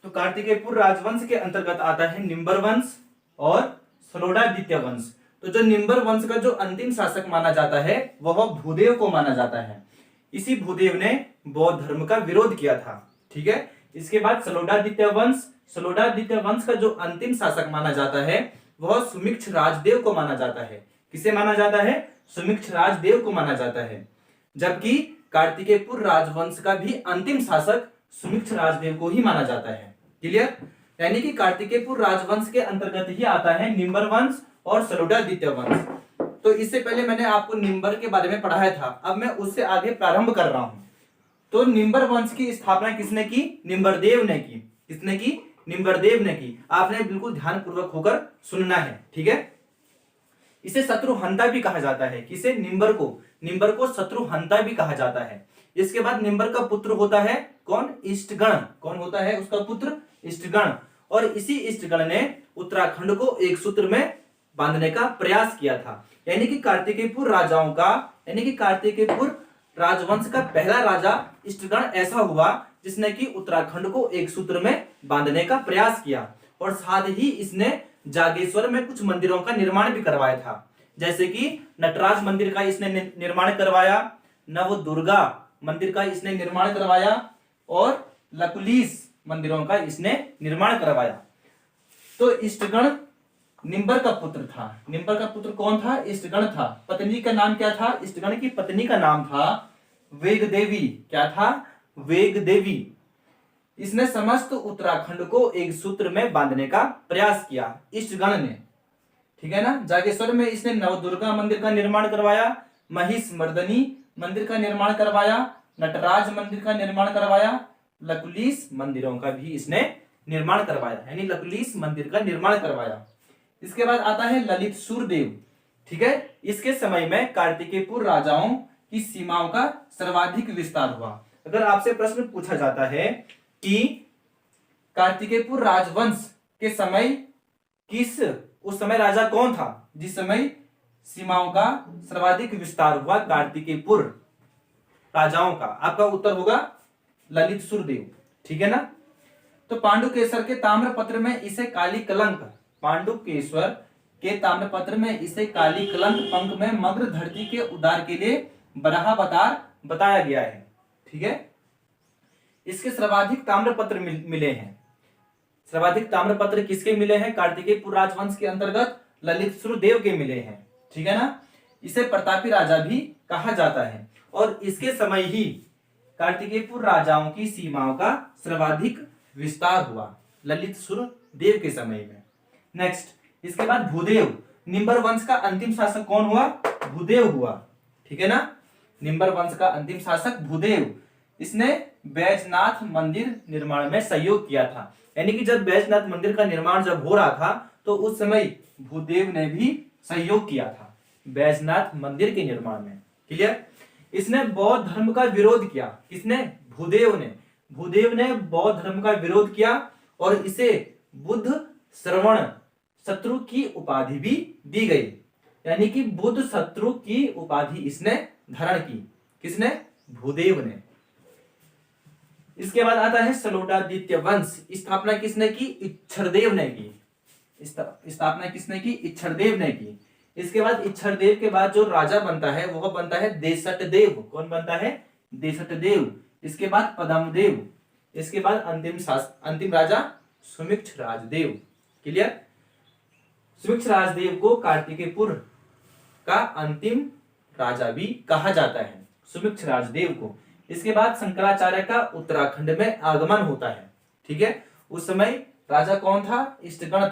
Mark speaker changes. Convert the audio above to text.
Speaker 1: तो कार्तिकेयपुर राजवंश के अंतर्गत आता है निंबर वंश और सलोडादित्य वंश। तो जो निंबर वंश का जो अंतिम शासक माना जाता है वह भूदेव को माना जाता है। इसी भूदेव ने बौद्ध धर्म का विरोध किया था। ठीक है। इसके बाद सलोडादित्य वंश का जो अंतिम शासक माना जाता है वह सुमिक्ष राजदेव को माना जाता है। किसे माना जाता है? सुमिक्ष राजदेव को माना जाता है। जबकि कार्तिकेयपुर राजवंश का भी अंतिम शासक सुमिक्ष राजदेव को ही माना जाता है। क्लियर? यानी कि कार्तिकेयपुर राजवंश के अंतर्गत ही आता है निंबर वंश और सलोडादित्य वंश। तो इससे पहले मैंने आपको निंबर के बारे में पढ़ाया था, अब मैं उससे आगे प्रारंभ कर रहा हूं। तो निंबर वंश की स्थापना किसने की? निंबरदेव ने की। किसने की? निंबरदेव ने की। आपने बिल्कुल ध्यानपूर्वक होकर सुनना है। ठीक है। इसे शत्रुहंता भी कहा जाता है। किसे? निंबर को शत्रुहंता भी कहा जाता है। इसके बाद निंबर का पुत्र होता है कौन? इष्टगण। कौन होता है उसका पुत्र? इष्टगण। और इसी इष्टगण ने उत्तराखंड को एक सूत्र में बांधने का प्रयास किया था। यानी कि कार्तिकेयपुर राजवंश का पहला राजा इष्टगण ऐसा हुआ जिसने कि उत्तराखंड को एक सूत्र में बांधने का प्रयास किया। और साथ ही इसने जागेश्वर में कुछ मंदिरों का निर्माण भी करवाया था। जैसे कि नटराज मंदिर का इसने निर्माण करवाया, नवदुर्गा मंदिर का इसने निर्माण करवाया और लकुलीस मंदिरों का इसने निर्माण करवाया। तो इष्टगण निंबर का पुत्र था। निंबर का पुत्र कौन था? इष्टगण था। पत्नी का नाम क्या था? इष्टगण की पत्नी का नाम था वेगदेवी। क्या था? वेगदेवी। इसने समस्त उत्तराखंड को एक सूत्र में बांधने का प्रयास किया इष्टगण ने। ठीक है ना। जागेश्वर में इसने नवदुर्गा मंदिर का निर्माण करवाया, महिषमर्दनी मंदिर का निर्माण करवाया, नटराज मंदिर का निर्माण करवाया, लकुलीस मंदिरों का भी इसने निर्माण करवाया, यानी लकुलीस मंदिर का निर्माण करवाया। इसके बाद आता है ललित सूरदेव। ठीक है। इसके समय में कार्तिकेयपुर राजाओं की सीमाओं का सर्वाधिक विस्तार हुआ। अगर आपसे प्रश्न पूछा जाता है कि कार्तिकेयपुर राजवंश के समय उस समय राजा कौन था जिस समय सीमाओं का सर्वाधिक विस्तार हुआ कार्तिकेयपुर राजाओं का? आपका उत्तर होगा ललित सूरदेव। ठीक है ना। तो पांडुकेश्वर के ताम्रपत्र में इसे काली कलंक पंख में मग्र धरती के उद्धार के लिए बराहावतार बताया गया है। ठीक है। इसके सर्वाधिक ताम्रपत्र मिले हैं। सर्वाधिक ताम्रपत्र किसके मिले हैं? कार्तिकेयपुर राजवंश के अंतर्गत ललित सूरदेव के मिले हैं। ठीक है ना। इसे प्रतापी राजा भी कहा जाता है और इसके समय ही कार्तिकेयपुर राजाओं की सीमाओं का सर्वाधिक विस्तार हुआ ललित सूरदेव के समय में। नेक्स्ट, इसके बाद भूदेव। निंबर वंश का अंतिम शासक कौन हुआ? भूदेव हुआ। ठीक है ना। निंबर वंश का अंतिम शासक भूदेव। इसने बैजनाथ मंदिर निर्माण में सहयोग किया था। यानी कि जब बैजनाथ मंदिर का निर्माण जब हो रहा था तो उस समय भूदेव ने भी सहयोग किया था बैजनाथ मंदिर के निर्माण में। क्लियर? इसने बौद्ध धर्म का विरोध किया। किसने? भूदेव ने बौद्ध धर्म का विरोध किया और इसे बुद्ध श्रवण शत्रु की उपाधि भी दी गई। यानी कि बुद्ध शत्रु की उपाधि इसने धारण की। किसने? भूदेव ने। इसके बाद आता है सलोडादित्य वंश। स्थापना किसने की? इच्छरदेव ने की। स्थापना किसने की? इच्छरदेव ने की। इसके बाद इच्छरदेव के बाद जो राजा बनता है वह बनता है देशटदेव। कौन बनता है? देशटदेव। इसके बाद पद्मदेव। इसके बाद अंतिम राजा सुमिक्ष राजदेव। क्लियर? सुमिक्ष राजदेव को कार्तिकेयपुर का अंतिम राजा भी कहा जाता है, सुमिक्ष राजदेव को। इसके बाद शंकराचार्य का उत्तराखंड में आगमन होता है। ठीक है। उस समय राजा कौन था? इष्टगण था।